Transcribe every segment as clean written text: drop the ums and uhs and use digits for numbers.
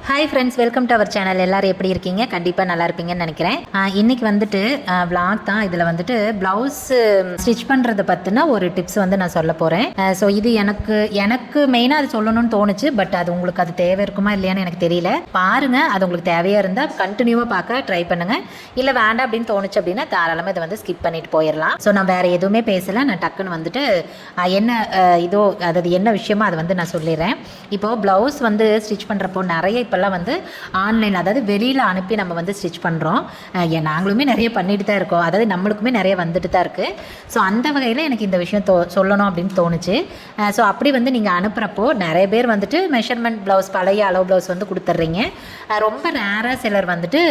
Hi friends, welcome to our channel. எல்லோரும் எப்படி இருக்கீங்க? கண்டிப்பாக நல்லா இருப்பீங்கன்னு நினைக்கிறேன். இன்றைக்கி வந்துட்டு vlog தான். இதில் வந்துட்டு ப்ளவுஸ் ஸ்டிச் பண்ணுறதை பற்றின ஒரு டிப்ஸ் வந்து நான் சொல்ல போகிறேன். ஸோ இது எனக்கு மெயினாக அது சொல்லணும்னு தோணுச்சு. பட் அது உங்களுக்கு அது தேவை இருக்குமா இல்லையான்னு எனக்கு தெரியல. பாருங்கள், அது உங்களுக்கு தேவையாக இருந்தால் கண்டினியூவாக பார்க்க ட்ரை பண்ணுங்கள். இல்லை வேண்டாம் அப்படின்னு தோணுச்சு அப்படின்னா தாராளமாக இதை வந்து ஸ்கிப் பண்ணிட்டு போயிடலாம். ஸோ நான் வேறு எதுவுமே பேசலை. நான் டக்குன்னு வந்துட்டு என்ன இதோ அதாவது என்ன விஷயமோ அதை வந்து நான் சொல்லிடுறேன். இப்போது ப்ளவுஸ் வந்து ஸ்டிச் பண்ணுறப்போ நிறைய இப்போல்லாம் வந்து ஆன்லைன், அதாவது வெளியில் அனுப்பி நம்ம வந்து ஸ்டிச் பண்ணுறோம். நாங்களுமே நிறைய பண்ணிட்டு தான் இருக்கோம். அதாவது நம்மளுக்குமே நிறைய வந்துட்டு தான் இருக்குது. ஸோ அந்த வகையில் எனக்கு இந்த விஷயம் சொல்லணும் அப்படின்னு தோணுச்சு. ஸோ அப்படி வந்து நீங்கள் அனுப்புகிறப்போ நிறைய பேர் வந்துட்டு மெஷர்மெண்ட் ப்ளவுஸ், பழைய அளவு ப்ளவுஸ் வந்து கொடுத்துட்றீங்க. ரொம்ப ரேராக சிலர் வந்துட்டு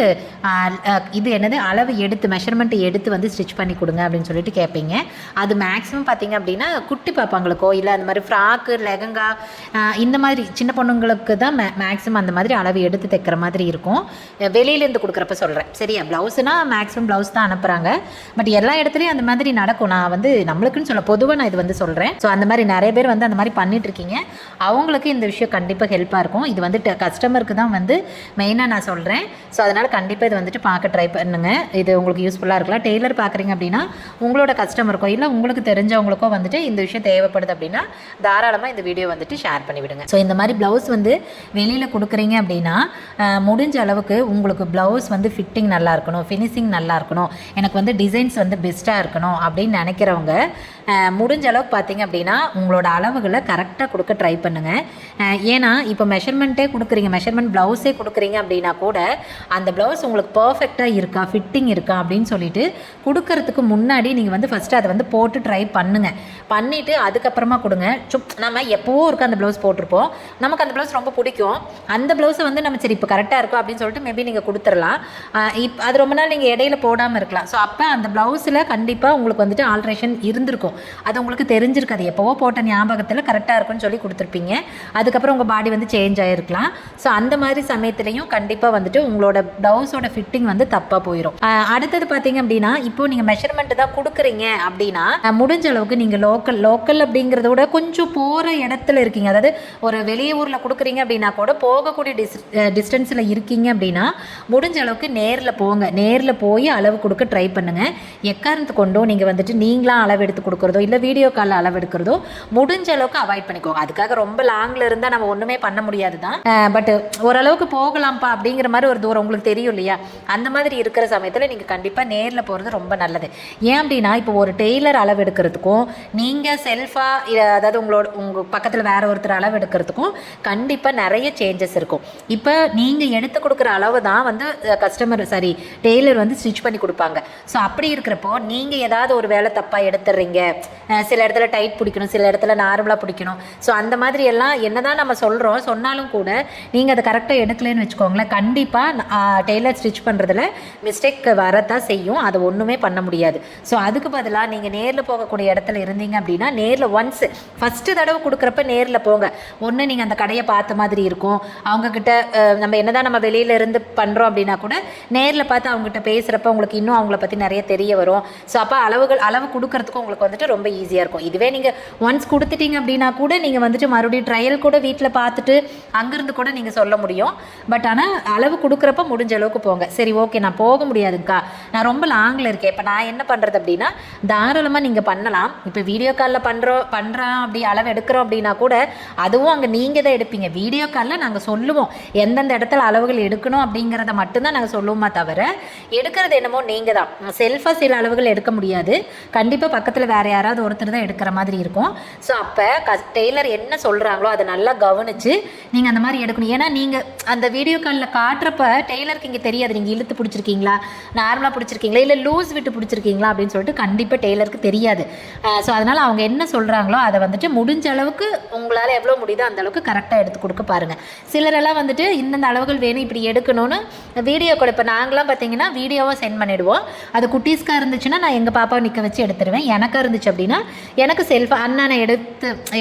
இது என்னது அளவு எடுத்து மெஷர்மெண்ட்டை எடுத்து வந்து ஸ்டிச் பண்ணி கொடுங்க அப்படின்னு சொல்லிட்டு கேட்பீங்க. அது மேக்ஸிமம் பார்த்திங்க அப்படின்னா குட்டி பாப்பாங்களுக்கோ இல்லை அந்த மாதிரி ஃப்ராக்கு, லெகங்கா, இந்த மாதிரி சின்ன பொண்ணுங்களுக்கு தான் மேக்ஸிமம் அந்த மாதிரி அளவு எடுத்து தைக்கிற மாதிரி இருக்கும். வெளியிலேருந்து கொடுக்குறப்ப சொல்கிறேன், சரியா? ப்ளவுஸ்னால் மேக்ஸிமம் ப்ளவுஸ் தான் அனுப்புகிறாங்க. பட் எல்லா இடத்துலையும் அந்த மாதிரி நடக்கும். நான் வந்து நம்மளுக்குன்னு சொல்ல பொதுவாக நான் இது வந்து சொல்கிறேன். ஸோ அந்த மாதிரி நிறைய பேர் வந்து அந்த மாதிரி பண்ணிகிட்ருக்கீங்க. அவங்களுக்கு இந்த விஷயம் கண்டிப்பாக ஹெல்ப்பாக இருக்கும். இது வந்து கஸ்டமருக்கு தான் வந்து மெயினாக நான் சொல்கிறேன். ஸோ அதனால் கண்டிப்பாக இது வந்துட்டு பார்க்க ட்ரை பண்ணுங்கள். இது உங்களுக்கு யூஸ்ஃபுல்லாக இருக்கலாம். டெய்லர் பார்க்குறீங்க அப்படின்னா உங்களோட கஸ்டமருக்கோ இல்லை உங்களுக்கு தெரிஞ்சவங்களுக்கோ வந்துட்டு இந்த விஷயம் தேவைப்படுது அப்படின்னா தாராளமாக இந்த வீடியோ வந்துட்டு ஷேர் பண்ணிவிடுங்க. ஸோ இந்த மாதிரி ப்ளவுஸ் வந்து வெளியில் கொடுக்குறீங்க அப்படின்னா முடிஞ்ச அளவுக்கு உங்களுக்கு ப்ளவுஸ் வந்து ஃபிட்டிங் நல்லா இருக்கணும், ஃபினிஷிங் நல்லா இருக்கணும், எனக்கு வந்து டிசைன்ஸ் வந்து பெஸ்ட்டாக இருக்கணும் அப்படின்னு நினைக்கிறவங்க முடிஞ்ச அளவுக்கு பார்த்தீங்க அப்படின்னா உங்களோட அளவுகளை கரெக்டாக கொடுக்க ட்ரை பண்ணுங்கள். ஏன்னா இப்போ மெஷர்மெண்ட்டே கொடுக்குறீங்க, மெஷர்மெண்ட் ப்ளவுஸே கொடுக்குறீங்க அப்படின்னா கூட அந்த ப்ளவுஸ் உங்களுக்கு பர்ஃபெக்டாக இருக்கா, ஃபிட்டிங் இருக்கா அப்படின்னு சொல்லிட்டு கொடுக்கறதுக்கு முன்னாடி நீங்கள் வந்து ஃபஸ்ட்டு அதை வந்து போட்டு ட்ரை பண்ணுங்கள். பண்ணிவிட்டு அதுக்கப்புறமா கொடுங்க. நம்ம எப்போவோ இருக்க அந்த ப்ளவுஸ் போட்டிருப்போம், நமக்கு அந்த ப்ளவுஸ் ரொம்ப பிடிக்கும். அந்த ப்ளவுஸை வந்து நம்ம சரி இப்போ கரெக்டாக இருக்கும் அப்படின்னு சொல்லிட்டு மேபி நீங்கள் கொடுத்துடலாம். அது ரொம்ப நாள் நீங்கள் இடையில போடாமல் இருக்கலாம். ஸோ அப்போ அந்த ப்ளவுஸில் கண்டிப்பாக உங்களுக்கு வந்துட்டு ஆல்ட்ரேஷன் இருந்திருக்கும். அது உங்களுக்கு தெரிஞ்சிருக்காது. எப்போவோ போட்ட ஞாபகத்தில் கரெக்டாக இருக்குன்னு சொல்லி கொடுத்துருப்பீங்க. அதுக்கப்புறம் உங்கள் பாடி வந்து சேஞ்ச் ஆகிருக்கலாம். ஸோ அந்த மாதிரி சமயத்துலையும் கண்டிப்பாக வந்துட்டு உங்களோட ப்ளவுஸோட ஃபிட்டிங் வந்து தப்பாக போயிடும். அடுத்தது பார்த்தீங்க அப்படின்னா இப்போது நீங்கள் மெஷர்மெண்ட்டு தான் கொடுக்குறீங்க அப்படின்னா முடிஞ்ச அளவுக்கு நீங்கள் லோக்கல் அப்படிங்கிறத விட கொஞ்சம் போகிற இடத்துல இருக்கீங்க, அதாவது ஒரு வெளியே ஊரில் கொடுக்குறீங்க அப்படின்னா கூட போகக்கூடிய டிஸ்டன்ஸில் இருக்கீங்க அப்படின்னா முடிஞ்ச அளவுக்கு நேரில் போங்க. நேரில் போய் அளவு கொடுக்க ட்ரை பண்ணுங்கள். எக்காரணத்து கொண்டோ நீங்கள் வந்துட்டு நீங்களாம் அளவு எடுத்து கொடுக்குறதோ இல்லை வீடியோ காலில் அளவு எடுக்கிறதோ முடிஞ்ச அளவுக்கு அவாய்ட் பண்ணிக்கோங்க. அதுக்காக ரொம்ப லாங்கில் இருந்தால் நம்ம ஒன்றுமே பண்ண முடியாது தான். பட் ஓரளவுக்கு போகலாம்ப்பா அப்படிங்கிற மாதிரி ஒரு தூரம் உங்களுக்கு தெரியும் இல்லையா? அந்த மாதிரி இருக்கிற சமயத்தில் நீங்கள் கண்டிப்பாக நேரில் போகிறது ரொம்ப நல்லது. ஏன் அப்படின்னா இப்போ ஒரு டெய்லர் அளவு எடுக்கிறதுக்கும் நீங்கள் செல்ஃபாக அதாவது உங்கள் பக்கத்தில் வேறு ஒருத்தர் அளவு எடுக்கிறதுக்கும் கண்டிப்பாக நிறைய சேஞ்சஸ் இருக்கும். இப்போ நீங்கள் எடுத்து கொடுக்குற அளவு தான் வந்து டெய்லர் வந்து ஸ்டிச் பண்ணி கொடுப்பாங்க. ஸோ அப்படி இருக்கிறப்போ நீங்கள் ஏதாவது ஒரு வேலை தப்பாக எடுத்துடுறீங்க. சில இடத்துல டைட் பிடிக்கணும், சில இடத்துல நார்மலாக பிடிக்கணும். ஸோ அந்த மாதிரி எல்லாம் என்ன தான் நம்ம சொன்னாலும் கூட நீங்கள் அதை கரெக்டாக எடுக்கலன்னு வச்சுக்கோங்களேன், கண்டிப்பாக டெய்லர் ஸ்டிச் பண்ணுறதுல மிஸ்டேக் வரத்தான் செய்யும். அதை ஒன்றுமே பண்ண முடியாது. ஸோ அதுக்கு பதிலாக நீங்கள் நேரில் போகக்கூடிய இடத்துல இருந்தீங்க அப்படின்னா நேரில் ஃபஸ்ட்டு தடவை கொடுக்குறப்ப நேரில் போங்க. ஒன்று நீங்கள் அந்த கடையை பார்த்த மாதிரி இருக்கும். அவங்கக்கிட்ட நம்ம என்னதான் நம்ம வெளியில இருந்து பண்ணுறோம் அப்படின்னா கூட நேரில் பார்த்து அவங்ககிட்ட பேசுகிறப்ப உங்களுக்கு இன்னும் அவங்கள பற்றி நிறைய தெரிய வரும். ஸோ அப்போ அளவு கொடுக்கறதுக்கு உங்களுக்கு வந்துட்டு ரொம்ப ஈஸியாக இருக்கும். இதுவே நீங்கள் ஒன்ஸ் கொடுத்துட்டீங்க அப்படின்னா கூட நீங்கள் வந்துட்டு மறுபடியும் ட்ரையல் கூட வீட்டில் பார்த்துட்டு அங்கேருந்து கூட நீங்கள் சொல்ல முடியும். பட் ஆனால் அளவு கொடுக்குறப்ப முடிஞ்ச அளவுக்கு போங்க. சரி, ஓகே, நான் போக முடியாதுங்க்கா, நான் ரொம்ப லாங்கில் இருக்கேன், இப்போ நான் என்ன பண்ணுறது அப்படின்னா தாராளமாக நீங்கள் பண்ணலாம். இப்போ வீடியோ காலில் பண்ணுறோம் அப்படி அளவு எடுக்கிறோம் அப்படின்னா கூட அதுவும் அங்கே நீங்கள் தான் எடுப்பீங்க. வீடியோ காலில் நாங்கள் சொல்லுவோம் எந்தெந்த இடத்துல அளவுகள் எடுக்கணும் அப்படிங்கிறத மட்டும்தான் நாங்கள் சொல்லுவோமா தவிர எடுக்கிறது என்னமோ நீங்கள் தான். செல்ஃபாக சில அளவுகள் எடுக்க முடியாது. கண்டிப்பாக பக்கத்தில் வேறு யாராவது ஒருத்தர் தான் எடுக்கிற மாதிரி இருக்கும். ஸோ அப்போ டெய்லர் என்ன சொல்கிறாங்களோ அதை நல்லா கவனித்து நீங்கள் அந்த மாதிரி எடுக்கணும். ஏன்னா நீங்கள் அந்த வீடியோ காலில் காட்டுறப்ப டெய்லருக்கு இங்கே தெரியாது நீங்கள் இழுத்து பிடிச்சிருக்கீங்களா, நார்மலாக பிடிச்சிருக்கீங்களா, இல்லை லூஸ் விட்டு பிடிச்சிருக்கீங்களா அப்படின்னு சொல்லிட்டு கண்டிப்பாக டெய்லருக்கு தெரியாது. ஸோ அதனால் அவங்க என்ன சொல்கிறாங்களோ அதை வந்துட்டு முடிஞ்ச அளவுக்கு உங்களால் எவ்வளோ முடியுதோ அந்த அளவுக்கு கரெக்டாக எடுத்து கொடுக்க பாருங்கள். சிலரெல்லாம் வந்துட்டு இந்தந்த அளவுகள் வேணும் இப்படி எடுக்கணும்னு வீடியோ கூட இப்போ நாங்களாம் பார்த்தீங்கன்னா வீடியோவை சென்ட் பண்ணிவிடுவோம். அது குட்டீஸ்க்காக இருந்துச்சுன்னா நான் எங்கள் பாப்பாவை நிற்க வச்சு எடுத்துருவேன். எனக்காக இருந்துச்சு அப்படின்னா எனக்கு செல்ஃபாக அண்ணனை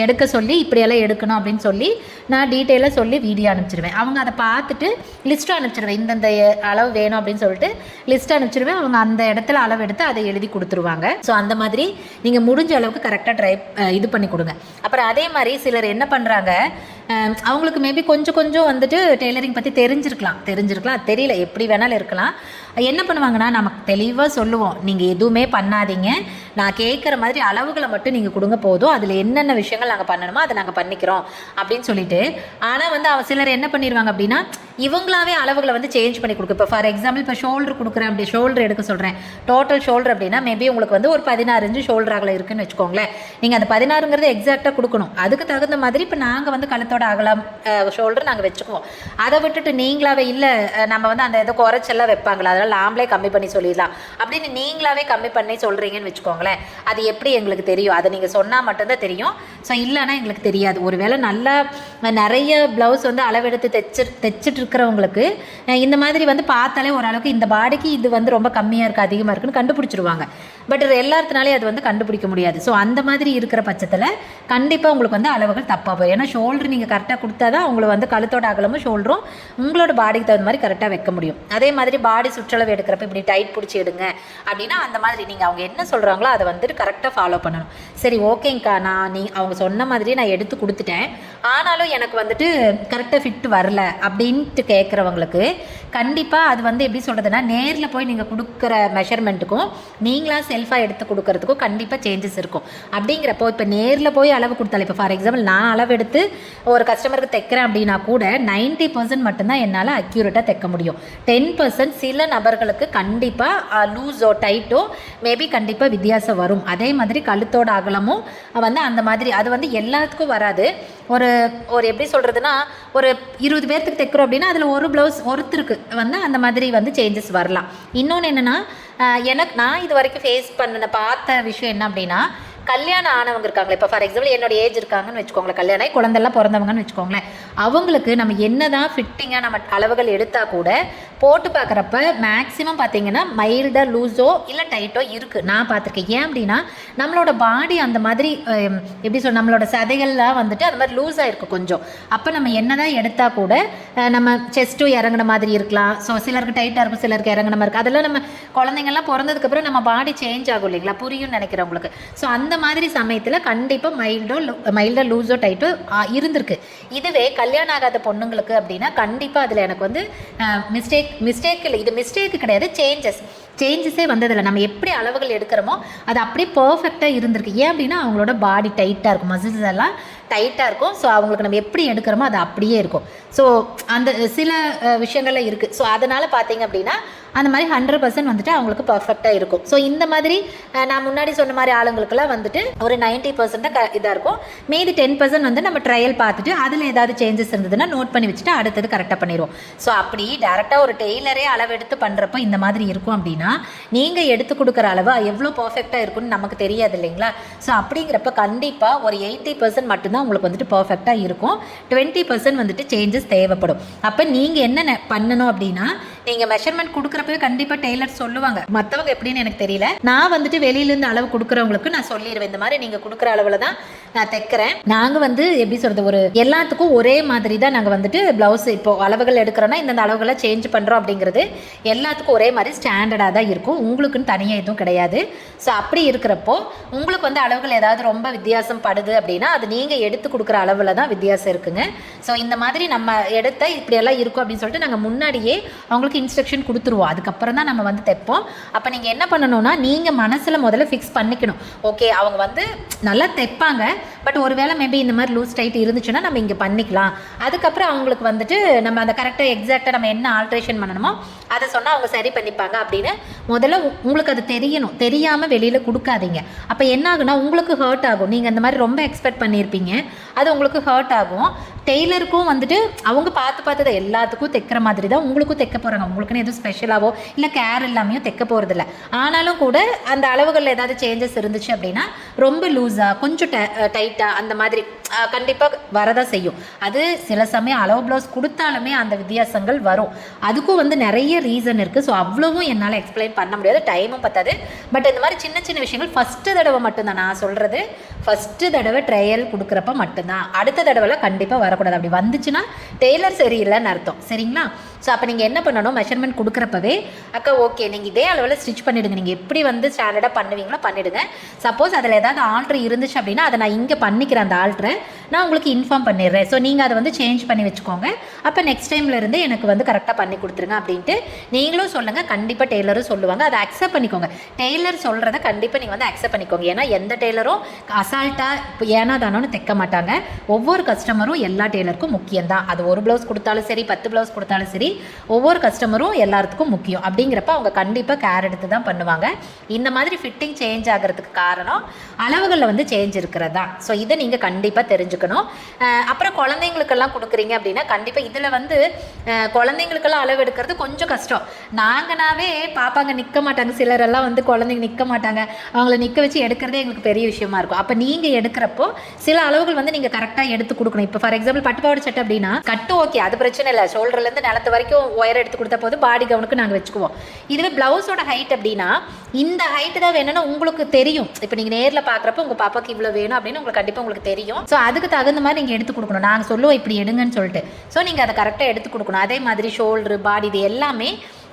எடுக்க சொல்லி இப்படியெல்லாம் எடுக்கணும் அப்படின்னு சொல்லி நான் டீட்டெயிலாக சொல்லி வீடியோ அனுப்பிச்சிடுவேன். அவங்க அதை பார்த்துட்டு லிஸ்ட்டு அனுப்பிச்சிடுவேன். இந்தந்த அளவு வேணும் அப்படின்னு சொல்லிட்டு லிஸ்ட்டு அனுப்பிச்சிடுவேன். அவங்க அந்த இடத்துல அளவு எடுத்து அதை எழுதி கொடுத்துருவாங்க. ஸோ அந்த மாதிரி நீங்கள் முடிஞ்ச அளவுக்கு கரெக்டாக இது பண்ணி கொடுங்க. அப்புறம் அதே மாதிரி சிலர் என்ன பண்ணுறாங்க, அவங்களுக்கு மேபி கொஞ்சம் கொஞ்சம் வந்துட்டு டெய்லரிங் பற்றி தெரிஞ்சிருக்கலாம், தெரியல, எப்படி வேணாலும் இருக்கலாம். என்ன பண்ணுவாங்கன்னா, நமக்கு தெளிவாக சொல்லுவோம், நீங்கள் எதுவுமே பண்ணாதீங்க, நான் கேட்குற மாதிரி அளவுகளை மட்டும் நீங்கள் கொடுங்க போதும், அதில் என்னென்ன விஷயங்கள் நாங்கள் பண்ணணுமோ அதை நாங்கள் பண்ணிக்கிறோம் அப்படின்னு சொல்லிட்டு. ஆனால் வந்து சிலர் என்ன பண்ணிடுவாங்க அப்படின்னா, இவங்களாவே அளவுகளை வந்து சேஞ்ச் பண்ணி கொடுக்கும். இப்போ ஃபார் எக்ஸாம்பிள் இப்போ ஷோல்டர் கொடுக்குறேன், அப்படி ஷோல்டர் எடுக்க சொல்கிறேன், டோட்டல் ஷோல்டர் அப்படின்னா மேபி உங்களுக்கு வந்து ஒரு 16 இன்ச்சு ஷோல்டர் அகலம் இருக்குன்னு வச்சுக்கோங்களேன். நீங்கள் அந்த 16ங்கிறது எக்ஸாக்டாக கொடுக்கணும். அதுக்கு தகுந்த மாதிரி இப்போ நாங்கள் வந்து கழுத்தோட அகலம் ஷோல்டர் நாங்கள் வச்சுக்குவோம். அதை விட்டுட்டு நீங்களாவே இல்லை நம்ம வந்து அந்த ஏதோ குறைச்செல்லாம் வைப்பாங்களா, அதனால் நாமளே கம்மி பண்ணி சொல்லிடலாம் அப்படின்னு நீங்களாவே கம்மி பண்ணி சொல்கிறீங்கன்னு வச்சுக்கோங்களேன். அது எப்படி எங்களுக்கு தெரியும்? அதை நீங்கள் சொன்னால் மட்டும்தான் தெரியும். ஸோ இல்லைன்னா எங்களுக்கு தெரியாது. ஒருவேளை நல்லா நிறைய ப்ளவுஸ் வந்து அளவெடுத்து தைச்சிட்டு இருக்கிறவங்களுக்கு இந்த மாதிரி வந்து பார்த்தாலே ஓரளவுக்கு இந்த பாடிக்கு இது வந்து ரொம்ப கம்மியாக இருக்குது, அதிகமாக இருக்குன்னு கண்டுபிடிச்சிருவாங்க. பட் எல்லாத்தினாலே அது வந்து கண்டுபிடிக்க முடியாது. ஸோ அந்த மாதிரி இருக்கிற பட்சத்தில் கண்டிப்பாக உங்களுக்கு வந்து அளவுகள் தப்பாக போகும். ஏன்னா ஷோல்டர் நீங்கள் கரெக்டாக கொடுத்தா தான் உங்களை வந்து கழுத்தோட அகலமும் ஷோல்டரும் உங்களோட பாடிக்கு தகுந்த மாதிரி கரெக்டாக வைக்க முடியும். அதே மாதிரி பாடி சுற்றளவு எடுக்கிறப்ப இப்படி டைட் பிடிச்சி எடுங்க அப்படின்னா அந்த மாதிரி நீங்கள் அவங்க என்ன சொல்கிறாங்களோ அதை வந்துட்டு கரெக்டாக ஃபாலோ பண்ணணும். சரி ஓகேங்க்கா, அவங்க சொன்ன மாதிரியே நான் எடுத்து கொடுத்துட்டேன், ஆனாலும் எனக்கு வந்துட்டு கரெக்டாக ஃபிட் வரல அப்படின்ட்டு கேட்குறவங்களுக்கு கண்டிப்பாக அது வந்து எப்படி சொல்கிறதுனா, நேரில் போய் நீங்கள் கொடுக்குற மெஷர்மெண்ட்டுக்கும் நீங்களாக செல்ஃபாக எடுத்து கொடுக்கறதுக்கும் கண்டிப்பாக சேஞ்சஸ் இருக்கும். அப்படிங்கிறப்போ இப்போ நேரில் போய் அளவு கொடுத்தாலும், இப்போ ஃபார் எக்ஸாம்பிள் நான் அளவு எடுத்து ஒரு கஸ்டமருக்கு தைக்கிறேன் அப்படின்னா கூட 90% மட்டும்தான் என்னால் அக்யூரேட்டாக தைக்க முடியும். 10% சில நபர்களுக்கு கண்டிப்பாக லூஸோ டைட்டோ மேபி கண்டிப்பாக வித்தியாசம் வரும். அதே மாதிரி கழுத்தோட அகலமும் வந்து அந்த மாதிரி அது வந்து எல்லாத்துக்கும் வராது. ஒரு எப்படி சொல்கிறதுனா, ஒரு 20 பேர்த்துக்கு தைக்கிறோம் அப்படின்னா அதில் ஒரு ப்ளவுஸ் ஒருத்தருக்கு வந்து அந்த மாதிரி வந்து சேஞ்சஸ் வரலாம். இன்னொன்று என்னென்னா, நான் இது வரைக்கும் பார்த்த விஷயம் என்ன அப்படின்னா, கல்யாணம் ஆனவங்க இருக்காங்களே, இப்போ ஃபார் எக்ஸாம்பிள் என்னோட ஏஜ் இருக்காங்கன்னு வச்சுக்கோங்களேன், கல்யாணம் குழந்தைலாம் பிறந்தவங்கன்னு வச்சுக்கோங்களேன், அவங்களுக்கு நம்ம என்ன தான் ஃபிட்டிங்காக நம்ம அளவுகள் எடுத்தால் கூட போட்டு பார்க்குறப்ப மேக்ஸிமம் பார்த்தீங்கன்னா மைல்டாக லூஸோ இல்லை டைட்டோ இருக்குது, நான் பார்த்துருக்கேன். ஏன் அப்படின்னா நம்மளோட பாடி அந்த மாதிரி எப்படி நம்மளோட சதைகள்லாம் வந்துட்டு அந்த மாதிரி லூஸாக இருக்கும் கொஞ்சம். அப்போ நம்ம என்ன தான் எடுத்தால் கூட நம்ம செஸ்ட்டும் இறங்கின மாதிரி இருக்கலாம். ஸோ சிலருக்கு டைட்டாக இருக்கும், சிலருக்கு இறங்கின மாதிரி இருக்குது. அதெல்லாம் நம்ம குழந்தைங்கள்லாம் பிறந்ததுக்கப்புறம் நம்ம பாடி சேஞ்ச் ஆகும் இல்லைங்களா, புரியும்னு நினைக்கிறவங்களுக்கு. ஸோ அந்த மாதிரி சமயத்தில் கண்டிப்பாக மைல்டாக லூஸோ டைட்டோ இருந்திருக்கு. இதுவே கல்யாணம் ஆகாத பொண்ணுங்களுக்கு அப்படின்னா கண்டிப்பாக அதில் எனக்கு வந்து மிஸ்டேக் இல்லை, இது மிஸ்டேக்கு கிடையாது, சேஞ்சஸே வந்ததில்லை. நம்ம எப்படி அளவுகள் எடுக்கிறோமோ அது அப்படியே பர்ஃபெக்டாக இருந்திருக்கு. ஏன் அப்படின்னா அவங்களோட பாடி டைட்டாக இருக்கும், மசில்ஸ் எல்லாம் டைட்டாக இருக்கும். ஸோ அவங்களுக்கு நம்ம எப்படி எடுக்கிறோமோ அது அப்படியே இருக்கும். ஸோ அந்த சில விஷயங்கள்லாம் இருக்குது. ஸோ அதனால் பார்த்தீங்க அப்படின்னா அந்த மாதிரி 100% வந்துட்டு அவங்களுக்கு பர்ஃபெக்டாக இருக்கும். ஸோ இந்த மாதிரி நான் முன்னாடி சொன்ன மாதிரி ஆளுங்களுக்கெல்லாம் வந்துட்டு ஒரு 90% இதாக இருக்கும். மீதி 10% வந்து நம்ம ட்ரையல் பார்த்துட்டு அதில் ஏதாவது சேஞ்சஸ் இருந்ததுன்னா நோட் பண்ணி வச்சுட்டு அடுத்தது கரெக்டாக பண்ணிடுவோம். ஸோ அப்படி டேரெக்டாக ஒரு டெய்லரே அளவெடுத்து பண்ணுறப்போ இந்த மாதிரி இருக்கும் அப்படின்னா நீங்கள் எடுத்து கொடுக்குற அளவு எவ்வளோ பர்ஃபெக்டாக இருக்குன்னு நமக்கு தெரியாது இல்லைங்களா. ஸோ அப்படிங்கிறப்ப கண்டிப்பாக ஒரு 80% மட்டும்தான் உங்களுக்கு வந்துட்டு பர்ஃபெக்டாக இருக்கும், 20% வந்துட்டு சேஞ்சஸ் தேவைப்படும். அப்போ நீங்கள் என்ன பண்ணணும் அப்படின்னா, நீங்கள் மெஷர்மெண்ட் கொடுக்குறப்பவே கண்டிப்பாக டெய்லர் சொல்லுவாங்க, மற்றவங்க எப்படின்னு எனக்கு தெரியல, நான் வந்துட்டு வெளியிலேருந்து அளவு கொடுக்குறவங்களுக்கு நான் சொல்லிடுவேன், இந்த மாதிரி நீங்கள் கொடுக்குற அளவில் தான் நான் தைக்கிறேன். நாங்கள் வந்து எப்படி சொல்கிறது, ஒரு எல்லாத்துக்கும் ஒரே மாதிரி தான் நாங்கள் வந்துட்டு ப்ளவுஸ் இப்போது அளவுகள் எடுக்கிறோன்னா இந்த அளவுகளை சேஞ்ச் பண்ணுறோம் அப்படிங்கிறது எல்லாத்துக்கும் ஒரே மாதிரி ஸ்டாண்டர்டாக தான் இருக்கும், உங்களுக்குன்னு தனியாக எதுவும் கிடையாது. ஸோ அப்படி இருக்கிறப்போ உங்களுக்கு வந்து அளவுகள் ஏதாவது ரொம்ப வித்தியாசம் படுது அப்படின்னா அது நீங்கள் எடுத்து கொடுக்குற அளவில் தான் வித்தியாசம் இருக்குங்க. ஸோ இந்த மாதிரி நம்ம எடுத்த இப்படியெல்லாம் இருக்கும் அப்படின்னு சொல்லிட்டு நாங்கள் முன்னாடியே அவங்களுக்கு இன்ஸ்ட்ரக்ஷன் கொடுத்துருவோம், அதுக்கப்புறம் தான் நம்ம வந்து தைப்போம். அப்போ நீங்கள் என்ன பண்ணணும்னா, நீங்கள் மனசில் முதல்ல ஃபிக்ஸ் பண்ணிக்கணும், ஓகே அவங்க வந்து நல்லா தைப்பாங்க, பட் ஒருவேளை மேபி இந்த மாதிரி லூஸ் டைட் இருந்துச்சுன்னா நம்ம இங்கே பண்ணிக்கலாம். அதுக்கப்புறம் அவங்களுக்கு வந்துட்டு நம்ம அந்த கரெக்டாக எக்ஸாக்டாக நம்ம என்ன ஆல்ட்ரேஷன் பண்ணணுமோ அதை சொன்னால் அவங்க சரி பண்ணிப்பாங்க அப்படின்னு முதல்ல உங்களுக்கு அது தெரியணும். தெரியாமல் வெளியில் கொடுக்காதீங்க. அப்போ என்ன ஆகுனா உங்களுக்கு ஹர்ட் ஆகும். நீங்கள் அந்த மாதிரி ரொம்ப எக்ஸ்பெக்ட் பண்ணியிருப்பீங்க, அது உங்களுக்கு ஹர்ட் ஆகும். டெய்லருக்கும் வந்துட்டு அவங்க பார்த்து தான் எல்லாத்துக்கும் தைக்கிற மாதிரி தான் உங்களுக்கும் தைக்க போகிறாங்க. உங்களுக்குன்னு எதுவும் ஸ்பெஷலாகவோ இல்லை கேர் இல்லாமையோ தைக்க போகிறதில்ல. ஆனாலும் கூட அந்த அளவுகளில் ஏதாவது சேஞ்சஸ் இருந்துச்சு அப்படின்னா ரொம்ப லூஸாக கொஞ்சம் டைட்டாக அந்த மாதிரி கண்டிப்பாக வரதான் செய்யும். அது சில சமயம் அளவு ப்ளவுஸ் கொடுத்தாலுமே அந்த வித்தியாசங்கள் வரும். அதுக்கும் வந்து நிறைய ரீசன் இருக்குது. ஸோ அவ்வளவும் என்னால் எக்ஸ்பிளைன் பண்ண முடியாது, டைமும் பத்தாது. பட் இந்த மாதிரி சின்ன சின்ன விஷயங்கள் ஃபஸ்ட்டு தடவை மட்டும்தான் நான் சொல்கிறது. ஃபஸ்ட்டு தடவை ட்ரையல் கொடுக்குறப்ப மட்டும்தான், அடுத்த தடவைலாம் கண்டிப்பாக வரக்கூடாது. அப்படி வந்துச்சுன்னா டெய்லர் சரியில்லைன்னு அர்த்தம், சரிங்களா. ஸோ அப்போ நீங்கள் என்ன பண்ணணும், மெஷர்மெண்ட் கொடுக்குறப்பவே அக்கா ஓகே நீங்கள் இதே அளவில் ஸ்டிச் பண்ணிவிடுங்க, நீங்கள் எப்படி வந்து ஸ்டாண்டர்டாக பண்ணுவீங்களோ பண்ணிவிடுங்க. சப்போஸ் அதில் ஏதாவது ஆல்ட்ரு இருந்துச்சு அப்படின்னா அதை நான் இங்கே பண்ணிக்கிறேன், அந்த ஆல்ட்ரு நான் உங்களுக்கு இன்ஃபார்ம் பண்ணிடுறேன். ஸோ நீங்கள் அதை வந்து சேஞ்ச் பண்ணி வச்சுக்கோங்க. அப்போ நெக்ஸ்ட் டைம்லேருந்து எனக்கு வந்து கரெக்டாக பண்ணி கொடுத்துருங்க அப்படின்ட்டு நீங்களும் சொல்லுங்கள். கண்டிப்பாக டெய்லரும் சொல்லுவாங்க. அதை அக்செப்ட் பண்ணிக்கோங்க. டெய்லர் சொல்கிறத கண்டிப்பாக நீங்கள் வந்து அக்செப்ட் பண்ணிக்கோங்க. ஏன்னா எந்த டெய்லரும் அசால்ட்டாக இப்போ ஏனா தானோன்னு தைக்க மாட்டாங்க. ஒவ்வொரு கஸ்டமரும் எல்லா டெய்லருக்கும் முக்கியம்தான். அது ஒரு ப்ளவுஸ் கொடுத்தாலும் சரி, 10 ப்ளவுஸ் கொடுத்தாலும் சரி, ஒவ்வொரு கஸ்டமரும் எல்லாத்துக்கும் முக்கியம். அப்படிங்கிறப்ப அவங்க கண்டிப்பாக கேர் எடுத்து தான் பண்ணுவாங்க. இந்த மாதிரி ஃபிட்டிங் சேஞ்ச் ஆகிறதுக்கு காரணம் அளவுகளில் வந்து சேஞ்ச் இருக்கிறது தான். ஸோ இதை நீங்கள் கண்டிப்பாக தெரிஞ்சுக்கணும். அப்புறம் குழந்தைங்களுக்கெல்லாம் கொடுக்குறீங்க அப்படின்னா கண்டிப்பாக இதில் வந்து குழந்தைங்களுக்கெல்லாம் அளவு எடுக்கிறது கொஞ்சம் கஷ்டம். நாங்கனாவே பாப்பாங்க நிற்க மாட்டாங்க. சிலரெல்லாம் வந்து குழந்தைங்க நிற்க மாட்டாங்க. அவங்கள நிற்க வச்சு எடுக்கிறதே எங்களுக்கு பெரிய விஷயமா இருக்கும். அப்போ நீங்கள் எடுக்கிறப்போ சில அளவுகள் வந்து நீங்கள் கரெக்டாக எடுத்து கொடுக்கணும். இப்போ ஃபார் எக்ஸாம்பிள் பட்டுப்பாவாடை சட்டை அப்படின்னா கட்டு ஓகே, அது பிரச்சனை இல்லை. ஷோல்டர்லேருந்து நிலத்து வரைக்கும் ஒயர் எடுத்து கொடுத்த போது பாடி கவுனுக்கு நாங்கள் வச்சுக்குவோம். இதுவே ப்ளவுஸோட ஹைட் அப்படின்னா இந்த ஹைட்டு தான் வேணும்னா உங்களுக்கு தெரியும். இப்போ நீங்கள் நேரில் பார்க்குறப்ப உங்கள் பாப்பாக்கு இவ்வளோ வேணும் அப்படின்னு உங்களுக்கு கண்டிப்பாக உங்களுக்கு தெரியும். ஸோ அதுக்கு தகுந்த மாதிரி நீங்கள் எடுத்து கொடுக்கணும். நாங்கள் சொல்லுவோம் இப்படி எடுங்கன்னு சொல்லிட்டு. ஸோ நீங்கள் அதை கரெக்டாக எடுத்து கொடுக்கணும். அதே மாதிரி ஷோல்டரு, பாடி, இது எல்லாமே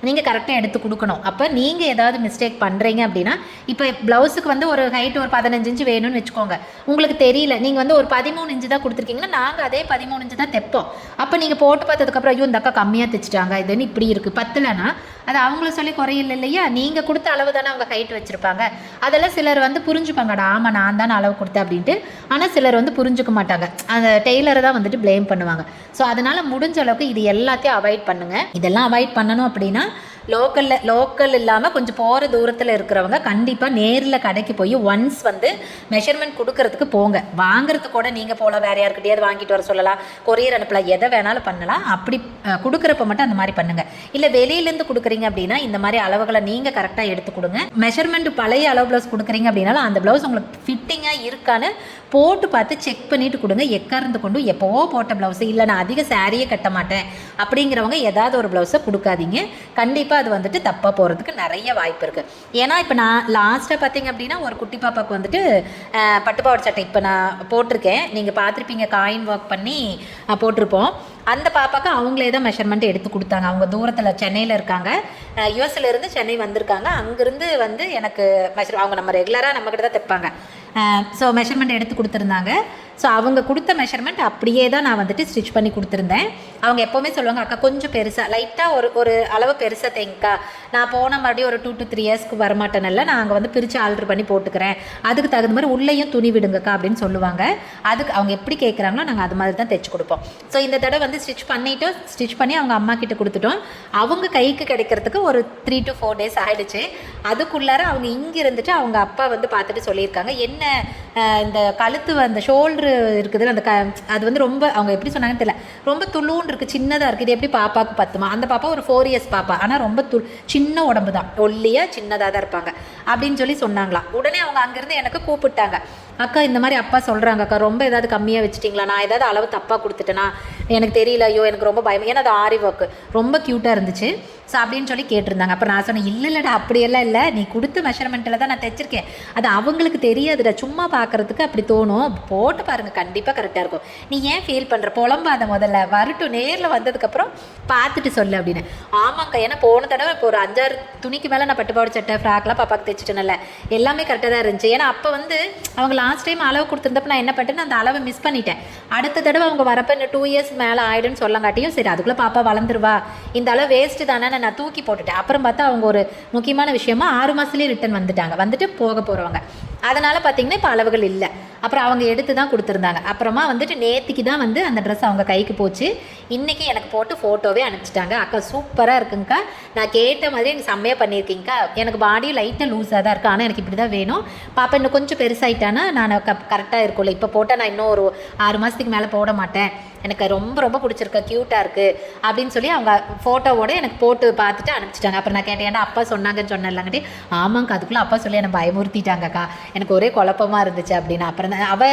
நீங்கள் கரெக்டாக எடுத்து கொடுக்கணும். அப்போ நீங்கள் ஏதாவது மிஸ்டேக் பண்ணுறீங்க அப்படின்னா, இப்போ ப்ளவுஸுக்கு வந்து ஒரு ஹைட் ஒரு 15 இன்ச்சு வேணும்னு வச்சுக்கோங்க. உங்களுக்கு தெரியல, நீங்கள் வந்து ஒரு 13 இன்ச்சு தான் கொடுத்துருக்கீங்கன்னா நாங்கள் அதே 13 இன்ச்சு தான் தைப்போம். அப்போ நீங்கள் போட்டு பார்த்ததுக்கப்புறம் ஐயோ இந்த அக்கா கம்மியாக தைச்சிட்டாங்க, இதுன்னு இப்படி இருக்குது, பத்தலைன்னா அது அவங்கள சொல்லி குறையில்லை இல்லையா? நீங்கள் கொடுத்த அளவு தானே அவங்க ஹைட் வச்சுருப்பாங்க. அதெல்லாம் சிலர் வந்து புரிஞ்சுப்பாங்கடா, ஆமாம் நான் தானே அளவு கொடுத்தேன் அப்படின்ட்டு. ஆனால் சிலர் வந்து புரிஞ்சுக்க மாட்டாங்க. அந்த டெய்லரை தான் வந்துட்டு ப்ளேம் பண்ணுவாங்க. ஸோ அதனால் முடிஞ்ச அளவுக்கு இது எல்லாத்தையும் அவாய்ட் பண்ணுங்கள். இதெல்லாம் அவாய்ட் பண்ணணும் அப்படின்னா லோக்கல் இல்லாமல் கொஞ்சம் போகிற தூரத்தில் இருக்கிறவங்க கண்டிப்பாக நேரில் கடைக்கு போய் ஒன்ஸ் வந்து மெஷர்மெண்ட் கொடுக்கறதுக்கு போங்க. வாங்குறதுக்கு கூட நீங்கள் போகலாம், வேறு யாருக்கிட்டையாவது வாங்கிட்டு வர சொல்லலாம், கொரியர் அனுப்பலாம், எதை வேணாலும் பண்ணலாம். அப்படி கொடுக்குறப்ப மட்டும் அந்த மாதிரி பண்ணுங்கள். இல்லை வெளியிலேருந்து கொடுக்குறீங்க அப்படின்னா இந்த மாதிரி அளவுகளை நீங்கள் கரெக்டாக எடுத்து கொடுங்க. மெஷர்மெண்ட் பழைய அளவு ப்ளவுஸ் கொடுக்குறீங்க அப்படின்னாலும் அந்த ப்ளவுஸ் உங்களுக்கு ஃபிட்டிங்காக இருக்கான்னு போட்டு பார்த்து செக் பண்ணிவிட்டு கொடுங்க. எக்கார்ந்து கொண்டு எப்போவோ போட்ட ப்ளவுஸு, இல்லை நான் அதிக சாரியே கட்ட மாட்டேன் அப்படிங்கிறவங்க ஏதாவது ஒரு ப்ளவுஸை கொடுக்காதீங்க. கண்டிப்பாக அது வந்துட்டு தப்பாக போகிறதுக்கு நிறைய வாய்ப்பு இருக்குது. ஏன்னா இப்போ நான் லாஸ்ட்டாக பார்த்தீங்க அப்படின்னா ஒரு குட்டி பாப்பாவுக்கு வந்துட்டு பட்டுப்பாவாடை சட்டை இப்போ நான் போட்டிருக்கேன். நீங்கள் பார்த்துருப்பீங்க, காயின் ஒர்க் பண்ணி போட்டிருப்போம். அந்த பாப்பாவுக்கு அவங்களே தான் மெஷர்மெண்ட் எடுத்து கொடுத்தாங்க. அவங்க தூரத்தில் சென்னையில் இருக்காங்க, யூஎஸ்லேருந்து சென்னை வந்திருக்காங்க. அங்கேருந்து வந்து எனக்கு அவங்க நம்ம ரெகுலராக நம்மக்கிட்ட தான் தைப்பாங்க. ஸோ மெஷர்மெண்ட் எடுத்து கொடுத்துருந்தாங்க. ஸோ அவங்க கொடுத்த மெஷர்மெண்ட் அப்படியே தான் நான் வந்துட்டு ஸ்டிச் பண்ணி கொடுத்துருந்தேன். அவங்க எப்போவுமே சொல்லுவாங்க, அக்கா கொஞ்சம் பெருசாக லைட்டாக ஒரு அளவு பெருசாக தைங்கக்கா, நான் போன மறுபடியும் ஒரு 2 to 3 இயர்ஸ்க்கு வரமாட்டேனில்ல, நான் அங்கே வந்து பிரித்து ஆல்ட்ரு பண்ணி போட்டுக்கிறேன், அதுக்கு தகுந்த மாதிரி உள்ளேயும் துணி விடுங்கக்கா அப்படின்னு சொல்லுவாங்க. அதுக்கு அவங்க எப்படி கேட்குறாங்களோ நாங்கள் அது மாதிரி தான் தைச்சி கொடுப்போம். ஸோ இந்த தடவை வந்து ஸ்டிச் பண்ணி அவங்க அம்மா கிட்ட கொடுத்துட்டோம். அவங்க கைக்கு கிடைக்கிறதுக்கு ஒரு 3 to 4 days ஆகிடுச்சு. அதுக்குள்ளார அவங்க இங்கே இருந்துட்டு அவங்க அப்பா வந்து பார்த்துட்டு சொல்லியிருக்காங்க, என்ன இந்த கழுத்து அந்த ஷோல்டரு இருக்குது அந்த அது வந்து ரொம்ப அவங்க எப்படி சொன்னாங்கன்னு தெரியல, ரொம்ப துளுன்னு இருக்குது, சின்னதாக இருக்குது, இது எப்படி பாப்பாவுக்கு பத்துமா? அந்த பாப்பா ஒரு 4 years பாப்பா, ஆனால் ரொம்ப சின்ன உடம்பு தான், ஒல்லியாக சின்னதாக தான் இருப்பாங்க அப்படின்னு சொல்லி சொன்னாங்களா. உடனே அவங்க அங்கேருந்து எனக்கு கூப்பிட்டாங்க, அக்கா இந்த மாதிரி அப்பா சொல்கிறாங்க அக்கா, ரொம்ப ஏதாவது கம்மியாக வச்சுட்டிங்களா, நான் ஏதாவது அளவு தப்பாக கொடுத்துட்டேனா எனக்கு தெரியல, ஐயோ எனக்கு ரொம்ப பயம், ஏன்னா அது ஆரி ஒர்க்கு ரொம்ப க்யூட்டாக இருந்துச்சு. ஸோ அப்படின்னு சொல்லி கேட்டிருந்தாங்க. அப்புறம் நான் சொன்னேன், இல்லைடா அப்படியெல்லாம் இல்லை, நீ கொடுத்த மெஷர்மெண்ட்டில் தான் நான் தைச்சிருக்கேன், அது அவங்களுக்கு தெரியாதுடா, சும்மா பார்க்குறதுக்கு அப்படி தோணும், போட்டு பாருங்கள் கண்டிப்பாக கரெக்டாக இருக்கும், நீ ஏன் ஃபீல் பண்ணுற, புலம்பாத, முதல்ல வரட்டும், நேரில் வந்ததுக்கப்புறம் பார்த்துட்டு சொல்லு அப்படின்னு. ஆமாங்க்கா, ஏன்னா போன தடவை இப்போ ஒரு 5-6 துணிக்கு மேலே நான் பட்டுப்பாவாடை சட்டை ஃப்ராக்லாம் பாப்பாக்கு தைச்சிட்டேன்ல, எல்லாமே கரெக்டாக தான் இருந்துச்சு. ஏன்னா அப்போ வந்து அவங்க லாஸ்ட் டைம் அளவு கொடுத்துருந்தப்ப நான் என்ன பண்ணிட்டேன், அந்த அளவை மிஸ் பண்ணிட்டேன். அடுத்த தடவை அவங்க வரப்போ இன்னும் 2 years மேலே ஆகிடுன்னு சொல்லங்காட்டியும் சரி அதுக்குள்ளே பாப்பா வளர்ந்துருவா, இந்த அளவு வேஸ்ட்டு தானே நான் தூக்கி போட்டுட்டேன். அப்புறம் பார்த்தா அவங்க ஒரு முக்கியமான விஷயமா 6 மாதத்துலேயே ரிட்டன் வந்துட்டு போக போகிறவங்க. அதனால் பார்த்திங்கன்னா இப்போ அளவுகள் இல்லை. அப்புறம் அவங்க எடுத்து தான் கொடுத்துருந்தாங்க. அப்புறமா வந்துட்டு நேற்றுக்கு தான் வந்து அந்த ட்ரெஸ் அவங்க கைக்கு போச்சு. இன்றைக்கி எனக்கு போட்டு ஃபோட்டோவே அனுப்பிச்சிட்டாங்க, அக்கா சூப்பராக இருக்குங்க்கா, நான் கேட்ட மாதிரி எனக்கு செம்மையாக பண்ணியிருக்கீங்கக்கா, எனக்கு பாடியும் லைட்டாக லூஸாக தான் இருக்குது, ஆனால் எனக்கு இப்படி தான் வேணும், பாப்பா இன்னும் கொஞ்சம் பெருசாகிட்டானா நான் கரெக்டாக இருக்கும்ல, இப்போ போட்டால் நான் இன்னும் ஒரு 6 மாதத்துக்கு மேலே போட மாட்டேன், எனக்கு ரொம்ப ரொம்ப பிடிச்சிருக்கு, க்யூட்டாக இருக்குது அப்படின்னு சொல்லி அவங்க ஃபோட்டோவோடு எனக்கு போட்டு பார்த்துட்டு அனுப்பிச்சிட்டாங்க. அப்புறம் நான் கேட்டேன், ஏன்னா அப்பா சொன்னாங்கன்னு சொன்னேன்லங்கட்டி, ஆமாங்க்கா அதுக்குள்ளே அப்பா சொல்லி என்னை பயமுறுத்திட்டாங்கக்கா, எனக்கு ஒரே குழப்பமாக இருந்துச்சு அப்படின்னு. அப்புறம்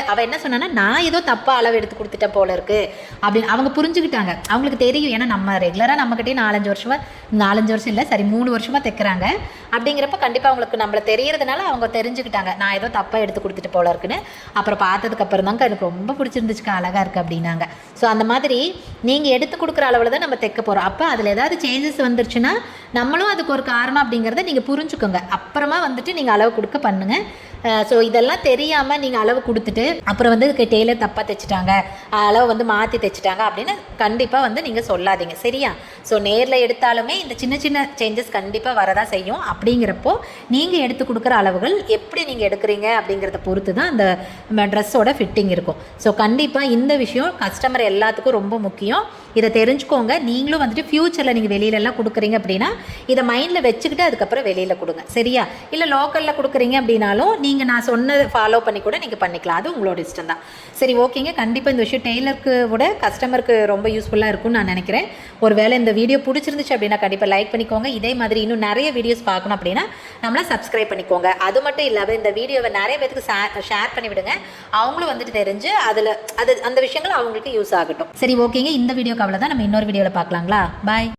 அவள் என்ன சொன்னான்னா, நான் ஏதோ தப்பாக அளவு எடுத்து கொடுத்துட்டேன் போல இருக்குது அப்படின்னு அவங்க புரிஞ்சுக்கிட்டாங்க. அவங்களுக்கு தெரியும், ஏன்னா நம்ம ரெகுலராக நம்மக்கிட்டே 4-5 வருஷம் இல்லை சரி 3 வருஷமாக தைக்கிறாங்க. அப்படிங்கிறப்ப கண்டிப்பாக அவங்களுக்கு நம்மளை தெரியறதுனால அவங்க தெரிஞ்சுக்கிட்டாங்க, நான் ஏதோ தப்பாக எடுத்து கொடுத்துட்டு போல இருக்குன்னு. அப்புறம் பார்த்ததுக்கப்புறம் தாங்க எனக்கு ரொம்ப பிடிச்சிருந்துச்சுக்கா, அழகாக இருக்குது அப்படின்னாங்க. ஸோ அந்த மாதிரி நீங்கள் எடுத்து கொடுக்குற அளவில் தான் நம்ம தைக்க போகிறோம். அப்போ அதில் ஏதாவது சேஞ்சஸ் வந்துருச்சுன்னா நம்மளும் அதுக்கு ஒரு காரணம் அப்படிங்கிறத நீங்கள் புரிஞ்சுக்கோங்க. அப்புறமா வந்துட்டு நீங்கள் அளவு கொடுக்க பண்ணுங்கள். ஸோ இதெல்லாம் தெரியாமல் நீங்கள் அளவு கொடுத்துட்டு அப்புறம் வந்து டெய்லர் தப்பாக தைச்சிட்டாங்க, அளவு வந்து மாற்றி தைச்சிட்டாங்க அப்படின்னு கண்டிப்பாக வந்து நீங்கள் சொல்லாதீங்க, சரியா? ஸோ நேரில் எடுத்தாலுமே இந்த சின்ன சின்ன சேஞ்சஸ் கண்டிப்பாக வரதான் செய்யும். அப்படிங்கிறப்போ நீங்கள் எடுத்து கொடுக்குற அளவுகள் எப்படி நீங்கள் எடுக்கிறீங்க அப்படிங்கிறத பொறுத்து தான் அந்த ட்ரெஸ்ஸோட ஃபிட்டிங் இருக்கும். ஸோ கண்டிப்பாக இந்த விஷயம் கஸ்டமர் எல்லாத்துக்கும் ரொம்ப முக்கியம். இதை தெரிஞ்சுக்கோங்க. நீங்களும் வந்துட்டு ஃப்யூச்சரில் நீங்கள் வெளியிலலாம் கொடுக்குறீங்க அப்படின்னா இதை மைண்டில் வச்சுக்கிட்டு அதுக்கப்புறம் வெளியில் கொடுங்க, சரியா? இல்லை லோக்கலில் கொடுக்குறீங்க அப்படின்னாலும் நீங்கள் நான் சொன்னதை ஃபாலோ பண்ணி கூட நீங்கள் பண்ணிக்கலாம், அது உங்களோட இஷ்டம் தான். சரி, ஓகேங்க. கண்டிப்பாக இந்த விஷயம் டெய்லருக்கு விட கஸ்டமருக்கு ரொம்ப யூஸ்ஃபுல்லாக இருக்கும்னு நான் நினைக்கிறேன். ஒரு வேளை இந்த வீடியோ பிடிச்சிருந்துச்சு அப்படின்னா கண்டிப்பாக லைக் பண்ணிக்கோங்க. இதே மாதிரி இன்னும் நிறைய வீடியோஸ் பார்க்கணும் அப்படின்னா நம்மளை சப்ஸ்கிரைப் பண்ணிக்கோங்க. அது மட்டும் இல்லாமல் இந்த வீடியோவை நிறைய பேருக்கு ஷேர் பண்ணி விடுங்க. அவங்களும் வந்துட்டு தெரிஞ்சு அந்த விஷயங்கள் அவங்களுக்கு யூஸ் ஆகட்டும். சரி, ஓகேங்க. இந்த வீடியோக்கு அவ்வளோதான். நம்ம இன்னொரு வீடியோவில் பார்க்கலாங்களா? பாய்.